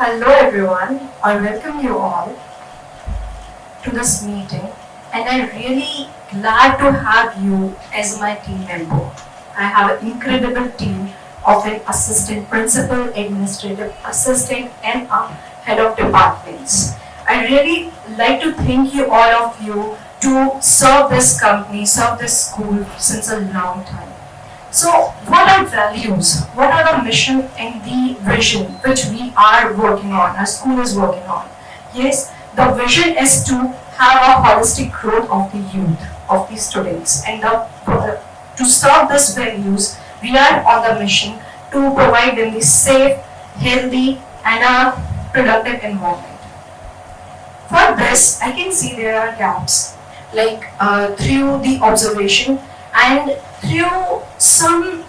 Hello everyone, I welcome you all to this meeting and I'm really glad to have you as my team member. I have an incredible team of an assistant principal, administrative assistant and a head of departments. I really like to thank you all of you to serve this company, serve this school since a long time. So, what are values? What are the mission and the vision which we are working on, our school is working on? Yes, the vision is to have a holistic growth of the youth, of the students, and to serve these values, we are on the mission to provide them the safe, healthy, and a productive environment. For this, I can see there are gaps, like through the observation and through some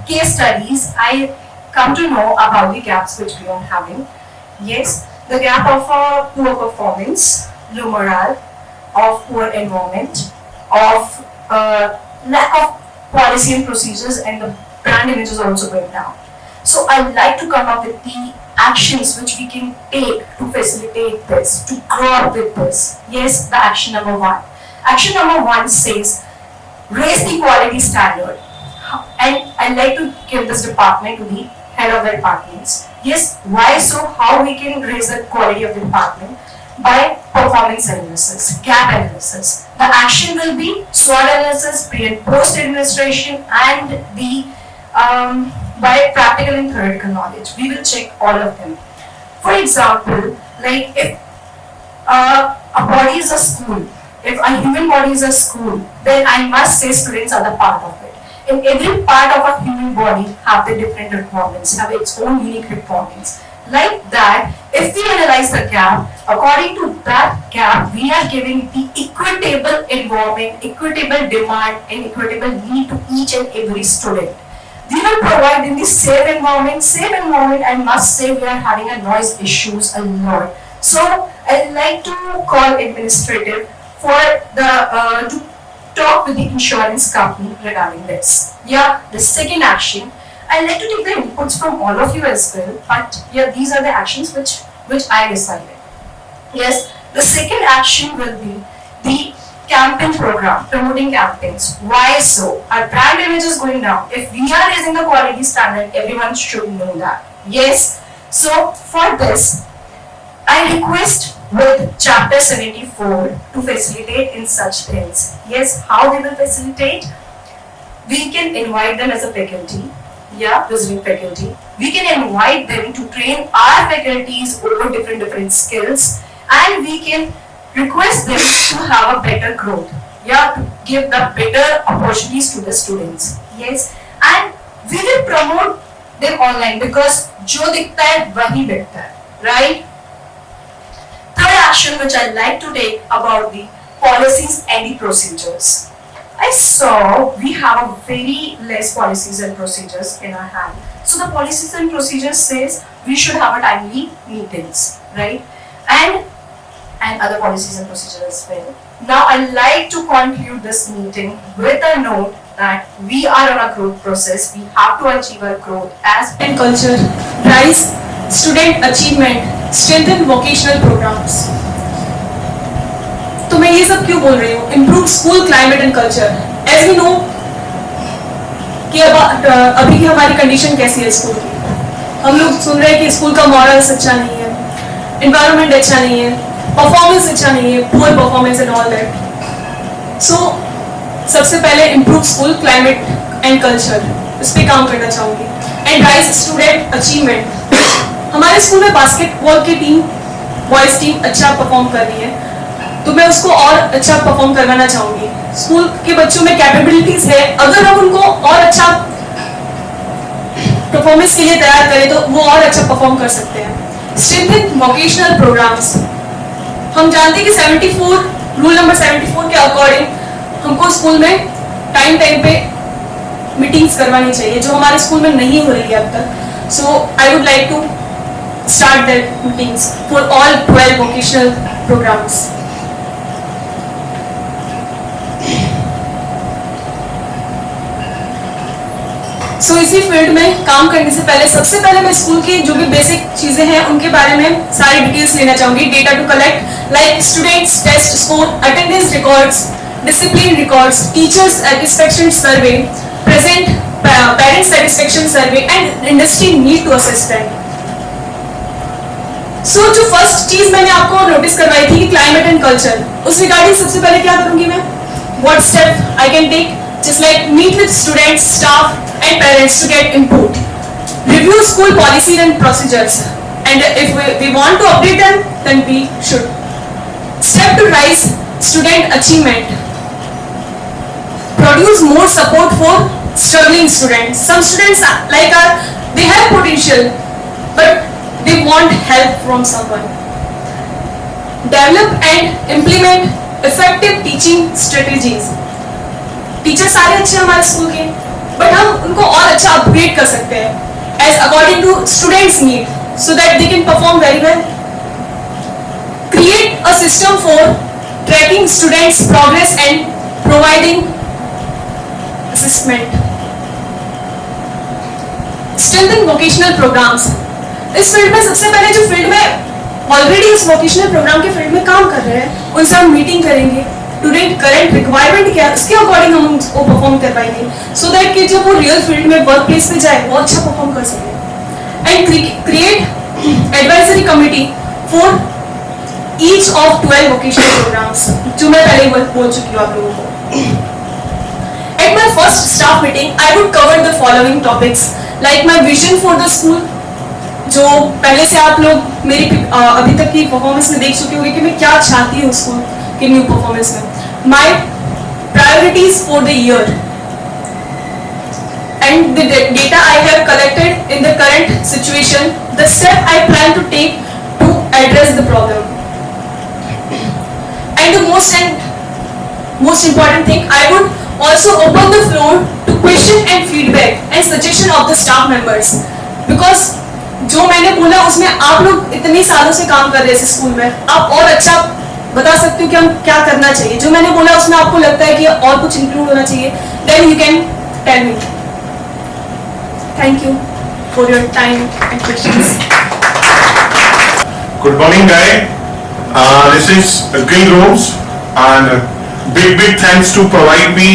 case studies, I come to know about the gaps which we are having. Yes, the gap of poor performance, low morale, of poor environment, of lack of policy and procedures, and the brand image is also going down. So I like to come up with the actions which we can take to facilitate this, to grow up with this. Yes, the action number one. Action number one says raise the quality standard. And I like to give this department to the head of the departments. Yes, why so? How we can raise the quality of the department? By performance analysis, gap analysis. The action will be SWOT analysis, pre and post administration, and the by practical and theoretical knowledge. We will check all of them. For example, like if a body is a school, if a human body is a school, then I must say students are the part of it. And every part of a human body have the different requirements, have its own unique requirements. Like that, if we analyze the gap, according to that gap, we are giving the equitable environment, equitable demand, and equitable need to each and every student. We will provide in the safe environment. Safe environment, I must say, we are having a noise issues a lot. So I like to call administrative for the to talk with the insurance company regarding this. Yeah, the second action, I like to take the inputs from all of you as well, but yeah, these are the actions which I decided. Yes, the second action will be the campaign program, promoting campaigns. Why so? Our brand image is going down. If we are raising the quality standard, everyone should know that. Yes. So for this, I request with chapter 74 to facilitate in such things. Yes, how they will facilitate? We can invite them as a faculty. Yeah, visiting faculty. We can invite them to train our faculties over different skills, and we can request them to have a better growth. Yeah, to give the better opportunities to the students. Yes, and we will promote them online because जो दिखता है वही बिकता है, right? Third action which I like to take about the policies and the procedures. I saw we have a very less policies and procedures in our hand. So the policies and procedures says we should have a timely meetings, right? And other policies and procedures as well. Now I like to conclude this meeting with a note that we are on a growth process. We have to achieve our growth as and culture, rise student achievement, strengthen vocational programs. तो मैं ये सब क्यों बोल रही हूँ? Improve school climate and culture. As we know कि अभी की हमारी कंडीशन कैसी है स्कूल की? हम लोग सुन रहे हैं कि स्कूल का मॉरल्स अच्छा नहीं है, एनवायरनमेंट अच्छा नहीं है, परफॉर्मेंस अच्छा नहीं है, poor performance and all that. So सबसे पहले improve school climate and culture, इस पे काम करना चाहूँगी. And rise student achievement. हमारे स्कूल में बास्केटबॉल की टीम, बॉयज टीम अच्छा परफॉर्म कर रही है, तो मैं उसको और अच्छा परफॉर्म करवाना चाहूँगी. स्कूल के बच्चों में कैपेबिलिटीज है, अगर हम उनको और अच्छा परफॉर्मेंस के लिए तैयार करें तो वो और अच्छा परफॉर्म कर सकते हैं. Strengthen vocational programmes. हम जानते हैं कि 74 रूल नंबर 74 के अकॉर्डिंग हमको स्कूल में टाइम पे मीटिंग्स करवानी चाहिए, जो हमारे स्कूल में नहीं हो रही है अब तक. So I would like to start that meetings for all 12 vocational programmes. So इसी फील्ड में काम करने से पहले सबसे पहले मैं स्कूल की जो भी बेसिक चीजें हैं उनके बारे में सारी डिटेल्स लेना चाहूंगी. Data to collect like students test score, attendance records, discipline records, teachers satisfaction survey, present parent satisfaction survey and industry need to assess that. So जो फर्स्ट चीज मैंने आपको नोटिस करवाई थी क्लाइमेट एंड कल्चर, उस regarding सबसे पहले क्या करूंगी मैं, what step I can take, just like meet with students, staff and parents to get input, review school policies and procedures, and if we want to update them then we should. Step to rise student achievement, produce more support for struggling students. Some students they have potential but they want help from someone. Develop and implement effective teaching strategies. Teacher सारे अच्छे हैं हमारे school के, but हम उनको और अच्छा upgrade कर सकते हैं as according to students need, so that they can perform very well. Create a system for tracking students progress and providing assessment. Strengthen vocational programmes. इस फील्ड में सबसे पहले जो फील्ड में ऑलरेडी इस वोकेशनल प्रोग्राम के फील्ड में काम कर रहे हैं उनसे हम मीटिंग करेंगे, स्टूडेंट करंट रिक्वायरमेंट क्या है उसके अकॉर्डिंग हम उसको परफॉर्म करवाएंगे, सो दैट कि जब वो रियल फील्ड में वर्क प्लेस पे जाए वो अच्छा परफॉर्म कर सके. And create advisory committee for each of 12 vocational programmes, जो मैं पहले ही बोल चुकी हूँ आप लोगों को. At my first staff meeting I would cover the following topics like my vision for the school, जो पहले से आप लोग मेरी अभी तक की परफॉर्मेंस में देख चुके होंगे कि मैं क्या चाहती हूँ स्कूल की न्यू परफॉर्मेंस में. My priorities for the year and the data I have collected in the current situation, the step I plan to take to address the problem. And the most important thing, I would also open the floor to question and feedback and suggestion of the staff members, because जो मैंने बोला उसमें आप लोग इतने सालों से काम कर रहे हैं इस स्कूल में, आप और अच्छा बता सकते हो कि हम क्या करना चाहिए. जो मैंने बोला उसमें आपको लगता है कि और कुछ इंक्लूड होना चाहिए, then you can tell me. Thank you for your time and questions. Good morning, guy. This is Gil Rose, and big thanks to provide me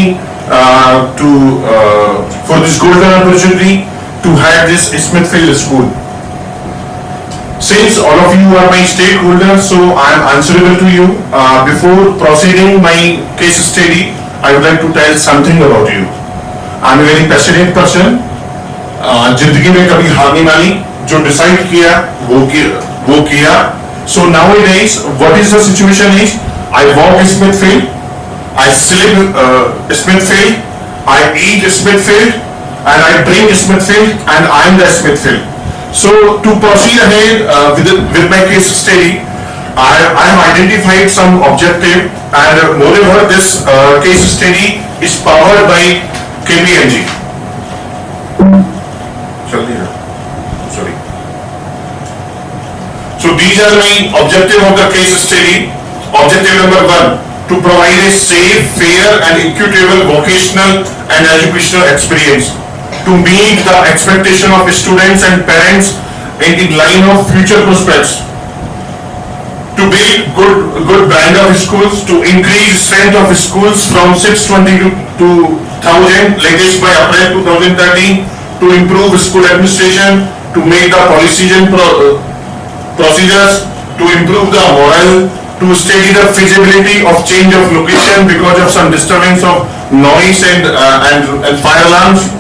for this golden opportunity to have this Smithfield School. Since all of you are my stakeholders, so I am answerable to you. Before proceeding my case study, I would like to tell something about you. I am a very passionate person. जिंदगी में कभी हार नहीं मानी, जो decide किया वो किया. So nowadays, what is the situation is, I walk Smithfield, I sleep Smithfield, I eat Smithfield, and I drink Smithfield, and I am the Smithfield. So to proceed ahead with my case study, I have identified some objective, and moreover this case study is powered by KPMG. Sorry. So these are my objective of the case study. Objective number 1, to provide a safe, fair and equitable vocational and educational experience to meet the expectation of students and parents in line of future prospects, to build good brand of schools, to increase strength of schools from 620 to 1000 latest by April 2013, to improve school administration, to make the policies and procedures, to improve the morale, to study the feasibility of change of location because of some disturbance of noise and fire alarms,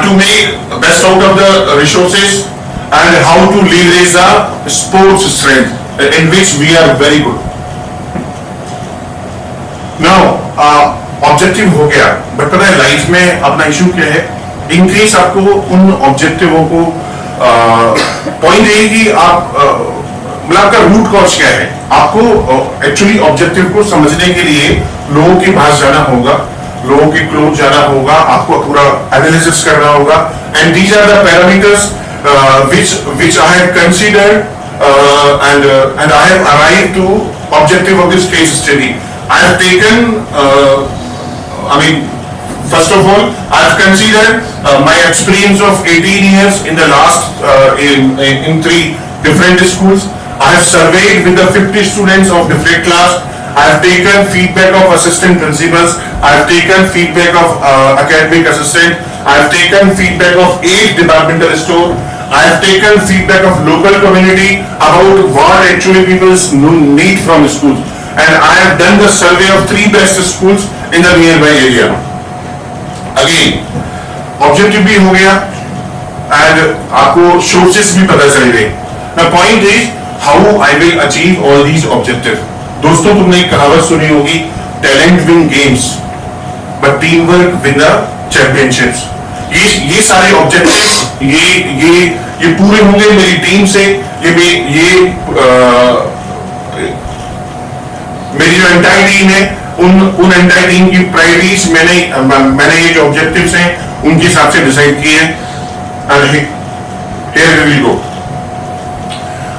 to make best out of the resources, and how to leverage the sports strength in which we are very good. Now objective हो गया, but पता है life में अपना issue क्या है, increase आपको उन ऑब्जेक्टिवों को पॉइंट है कि आप मतलब आपका रूट कॉज क्या है. आपको एक्चुअली ऑब्जेक्टिव को समझने के लिए लोगों के पास जाना होगा, लोगों के क्लोज जाना होगा, आपको पूरा एनालिसिस करना होगा, and these are the parameters which I have considered and I have arrived to objective of this case study. I have taken First of all, I've considered my experience of 18 years in the last in 3 different schools. I have surveyed with the 50 students of different class. I have taken feedback of assistant principals. I have taken feedback of academic assistant. I have taken feedback of 8 departmental store. I have taken feedback of local community about what actually people need from schools. And I have done the survey of 3 best schools in the nearby area. Again, objective भी हो गया and आपको sources भी पता चल गए. The point is how I will achieve all these objectives. दोस्तों तुमने एक कहावत सुनी होगी, talent win games, but teamwork win the championships. ये सारे ऑब्जेक्टिव ये पूरे होंगे मेरी टीम से. मेरी जो एंटायर टीम है उन एंटायर टीम की प्रायोरिटीज मैंने ये जो ऑब्जेक्टिव्स हैं उनके हिसाब से डिसाइड किए हैं. Here we will go.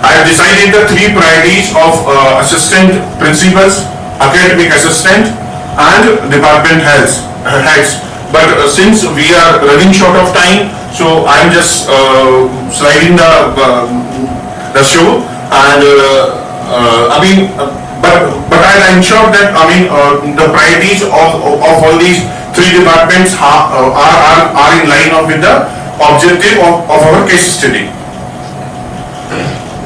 I have decided the 3 priorities of assistant principals, academic assistant, and department heads. But since we are running short of time, so I am just sliding the show, and but I'll ensure that the priorities of all these 3 departments are in line with the objective of our case study.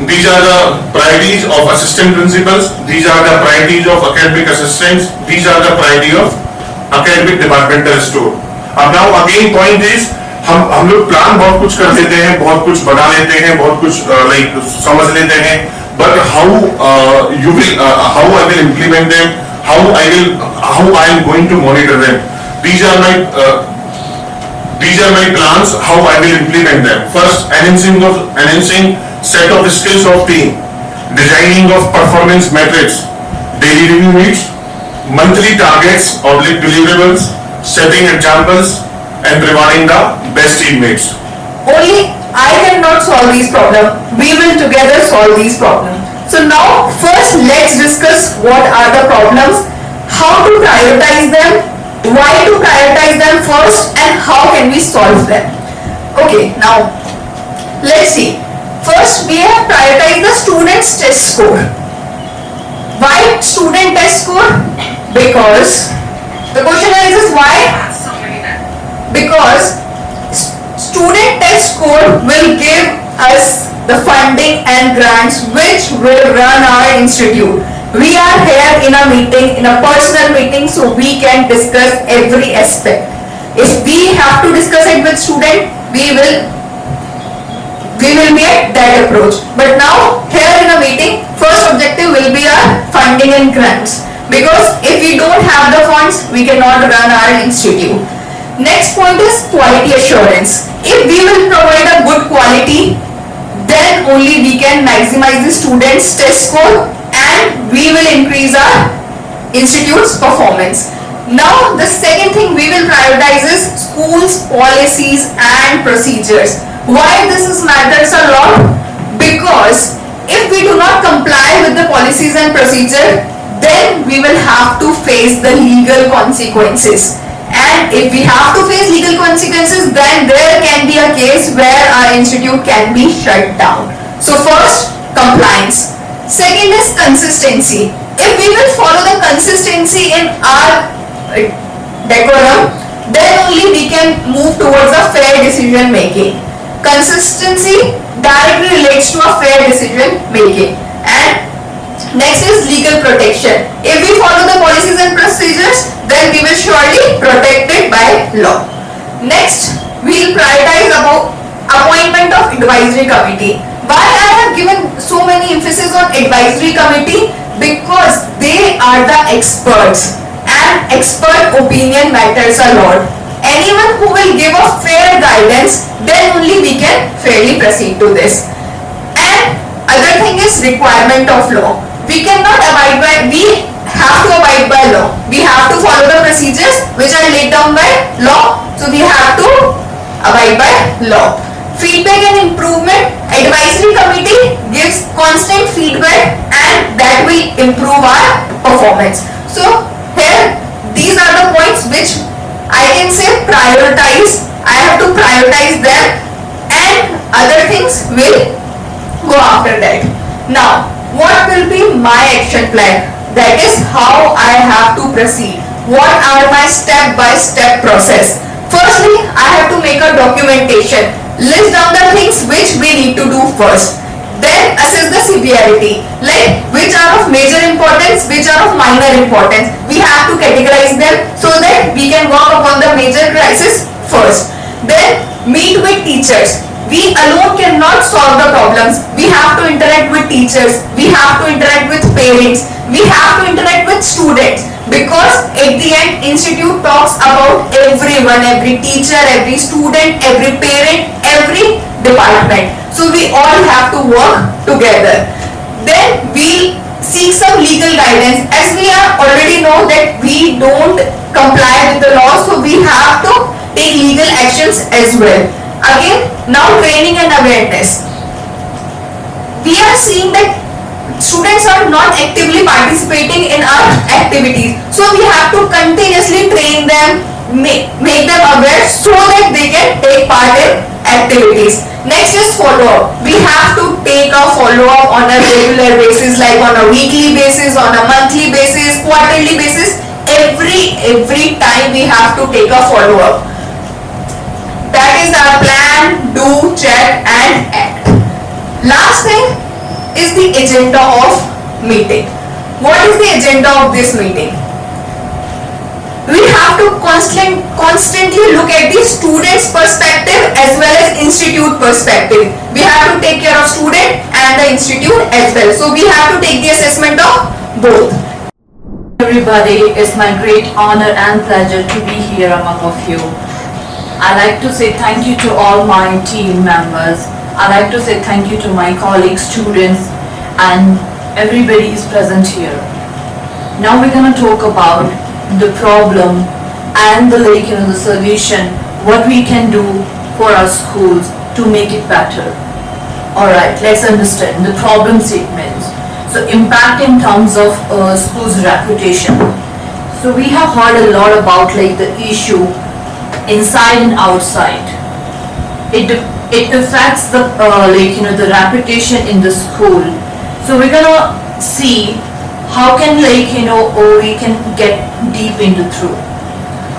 These are the priorities of assistant principals. These are the priorities of academic assistants. These are the priority of academic departmental store. अब now again point is हम लोग plan बहुत कुछ कर लेते हैं, बहुत कुछ बना लेते हैं, बहुत कुछ समझ लेते हैं, but how I will implement them, how I am going to monitor them. These are my plans, how I will implement them. First, enhancing set of skills of team, designing of performance metrics, daily review meets, monthly targets, deliverables, setting examples, and rewarding the best teammates. Only I cannot solve these problems. We will together solve these problems. So now first let's discuss what are the problems, how to prioritize them, why to prioritize them first, and how can we solve them. Okay, now let's see. First we have prioritized the student's test score. Why student test score? Because the question is why? Because student test score will give us the funding and grants which will run our institute. We are here in a meeting, in a personal meeting, so we can discuss every aspect. If we have to discuss it with student, we will make that approach. But now here in a meeting, first objective will be our funding and grants. Because if we don't have the funds, we cannot run our institute. Next point is quality assurance. If we will provide a good quality, then only we can maximize the students' test score and we will increase our institute's performance. Now the second thing we will prioritize is schools, policies and procedures. Why this matters a lot? Because if we do not comply with the policies and procedure, then we will have to face the legal consequences. And if we have to face legal consequences, then there can be a case where our institute can be shut down. So first, compliance. Second is consistency. If we will follow the consistency in our decorum, then only we can move towards a fair decision making. Consistency directly relates to a fair decision making. And next is legal protection. If we follow the policies and procedures, then we will surely protect it by law. Next, we will prioritize about appointment of advisory committee. Why I have given so many emphasis on advisory committee? Because they are the experts and expert opinion matters a lot. Anyone who will give a fair guidance, then only we can fairly proceed to this. And other thing is requirement of law. We have to abide by law. We have to follow the procedures which are laid down by law. So we have to abide by law. Feedback and improvement. Advisory committee gives constant feedback and that will improve our performance. So here these are the points which I can say prioritize. I have to prioritize them, and other things will go after that. Now, what will be my action plan? That is how I have to proceed. What are my step-by-step process? Firstly, I have to make a documentation. List down the things which we need to do first. Then assess the severity, like which are of major importance, which are of minor importance. We have to categorize them so that we can work upon the major crisis first. Then meet with teachers. We alone cannot solve the problems. We have to interact with teachers. We have to interact with parents. We have to interact with students, because at the end institute talks about everyone, every teacher, every student, every parent, every department. So we all have to work together. Then we seek some legal guidance, as we are already know that we don't comply with the law, so we have to take legal actions as well. Again, now training and awareness. We are seeing that students are not actively participating in our activities, so we have to continuously train them, make them aware so that they can take part in activities. Next is follow-up. We have to take a follow-up on a regular basis, like on a weekly basis, on a monthly basis, quarterly basis. Every time we have to take a follow-up. That is our plan, do, check and act. Last thing is the agenda of meeting. What is the agenda of this meeting? We have to constantly look at the student's perspective as well as institute perspective. We have to take care of student and the institute as well. So we have to take the assessment of both. Everybody, it's my great honor and pleasure to be here among of you. I'd like to say thank you to all my team members. I'd like to say thank you to my colleagues, students, and everybody is present here. Now we're going to talk about the problem and the solution, what we can do for our schools to make it better. Alright, let's understand the problem statements. So impact in terms of schools' reputation. So we have heard a lot about the issue inside and outside. It affects the the reputation in the school. So we're gonna see how can we can get deep into through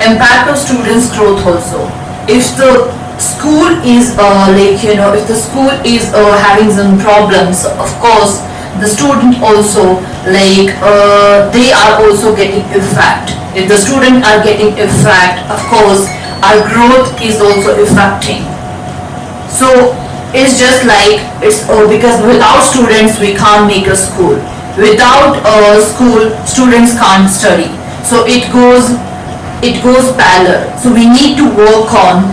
impact of students' growth also. If the school is if the school is having some problems, of course the student also they are also getting effect. If the student are getting effect, of course our growth is also affecting. So it's just because without students we can't make a school. Without a school, students can't study. So it goes parallel. So we need to work on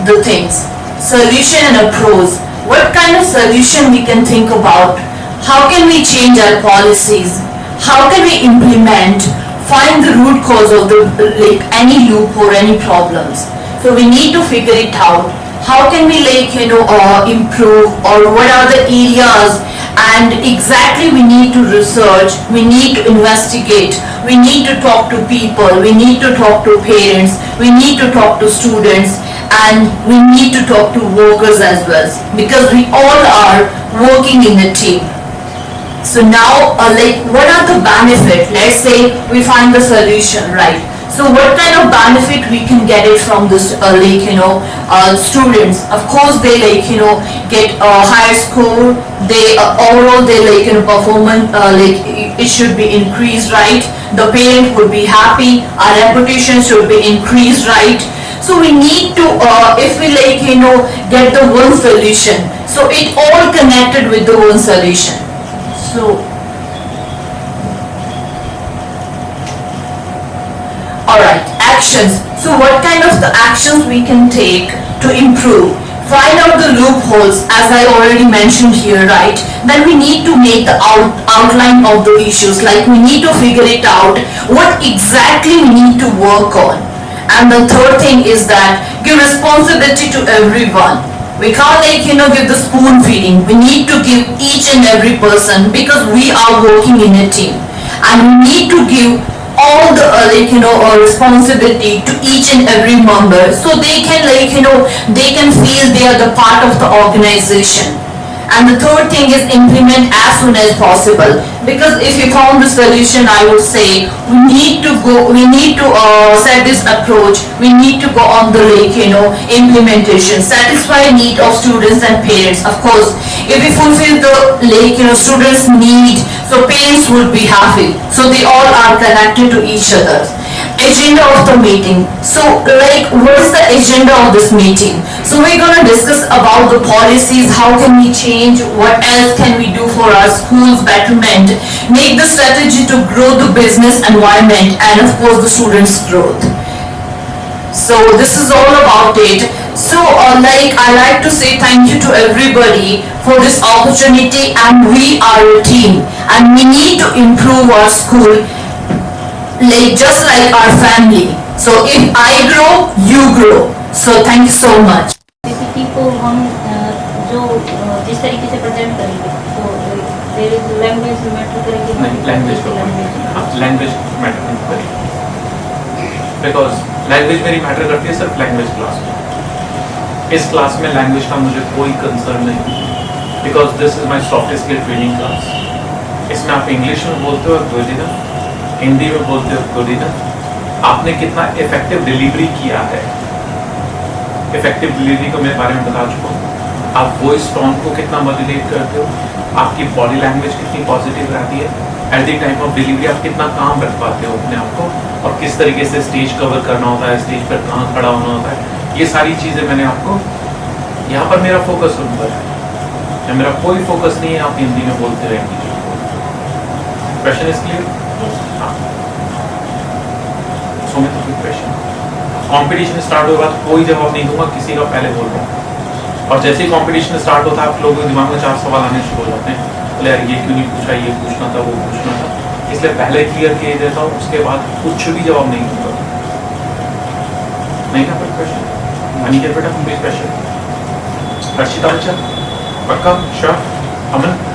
the things. Solution and approach. What kind of solution we can think about? How can we change our policies? How can we implement? Find the root cause of the any loop or any problems. So we need to figure it out. How can we improve, or what are the areas, and exactly we need to research, we need to investigate, we need to talk to people, we need to talk to parents, we need to talk to students, and we need to talk to workers as well, because we all are working in a team. So now what are the benefits? Let's say we find the solution, right? So what kind of benefit we can get it from this students? Of course they get a higher score, they overall they performance it should be increased, right? The parent would be happy, our reputation should be increased, right? So we need to if we get the one solution, so it all connected with the one solution. So alright, actions. So what kind of the actions we can take to improve? Find out the loopholes, as I already mentioned here, right? Then we need to make the outline of the issues, we need to figure it out what exactly we need to work on. And the third thing is that give responsibility to everyone. We can't give the spoon feeding. We need to give each and every person, because we are working in a team, and we need to give all the responsibility to each and every member, so they can they can feel they are the part of the organization. And the third thing is implement as soon as possible, because if you found the solution, I would say we need to set this approach, we need to go on the implementation, satisfy need of students and parents. Of course, if we fulfill the students need, so parents would be happy, so they all are connected to each other. Agenda of the meeting. So what is the agenda of this meeting? So we're going to discuss about the policies, how can we change, what else can we do for our school's betterment, make the strategy to grow the business environment, and of course the students' growth. So this is all about it. So I like to say thank you to everybody for this opportunity, and we are a team and we need to improve our school just like our family. So if I grow, you grow. So thank you so much. PPT को हम जिस तरीके से present करेंगे तो there is language matter करेगी नहीं, language matter नहीं करेगी, बिकॉज लैंग्वेज मेरी मैटर करती है सिर्फ लैंग्वेज क्लास में। इस क्लास में लैंग्वेज का मुझे कोई कंसर्न नहीं, because this is my soft skill training class. इसमें आप इंग्लिश में बोलते हो गुड इनफ, हिंदी में बोलते हो गुड इनफ। आपने कितना इफेक्टिव डिलीवरी किया है, इफेक्टिव डिलीवरी को मेरे बारे में बता चुका हूँ। आप वॉइस टोन को कितना मॉड्यूलेट करते हो, आपकी बॉडी लैंग्वेज कितनी पॉजिटिव रहती है, at the time of delivery आप कितना काम रख पाते हो अपने आप को, और किस तरीके से स्टेज कवर करना होता है, स्टेज पर कहाँ खड़ा होना होता है, ये सारी चीज़ें मैंने आपको, यहाँ पर मेरा फोकस उन पर है, मेरा कोई फोकस नहीं है आप हिंदी में बोलते रहेंगे। Question is clear? हाँ, सो मैं तो कोई क्वेश्चन, कंपटीशन स्टार्ट होगा तो कोई जवाब नहीं दूंगा, किसी का पहले बोल रहा हूँ, और जैसे ही कंपटीशन स्टार्ट होता है आप लोगों के दिमाग में 4 सवाल आने शुरू हो जाते हैं, बोले यार ये क्यों नहीं पूछा, ये पूछना था, वो पूछना था, इसलिए पहले क्लियर किए देता हूँ, उसके बाद कुछ भी जवाब नहीं दूंगा। नहीं था कोई क्वेश्चन? अनिकेत बेटा कोई क्वेश्चन? हर्षिता बच्चा पक्का? श्योर? अमन?